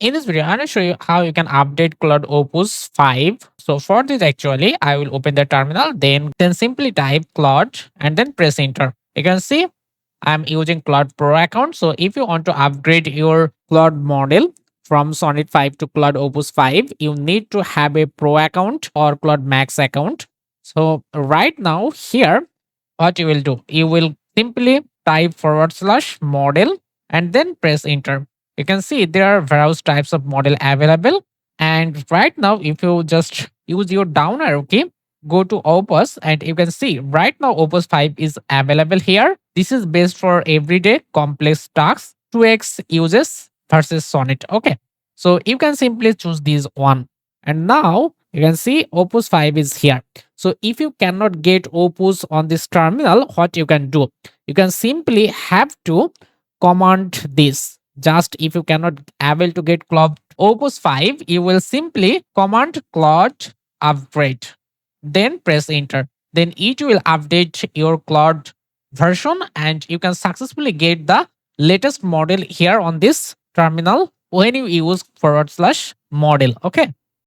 In this video, I'm going to show you how you can update Claude Opus 5. So for this, actually, I will open the terminal, then simply type Claude and then press enter. You can see I'm using Claude Pro account. So if you want to upgrade your Claude model from Sonnet 5 to Claude Opus 5, you need to have a Pro account or Claude Max account. So right now here, what you will do, you will simply type / model and then press enter. You can see there are various types of model available. And right now, if you just use your down arrow key, go to Opus, and you can see right now Opus 5 is available here. This is based for everyday complex tasks, 2x uses versus Sonnet. Okay. So you can simply choose this one. And now you can see Opus 5 is here. So if you cannot get Opus on this terminal, what you can do? You can simply have to command this. Just if you cannot able to get Claude Opus 5, you will simply command Claude upgrade. Then press enter. Then it will update your Claude version and you can successfully get the latest model here on this terminal when you use / model. Okay.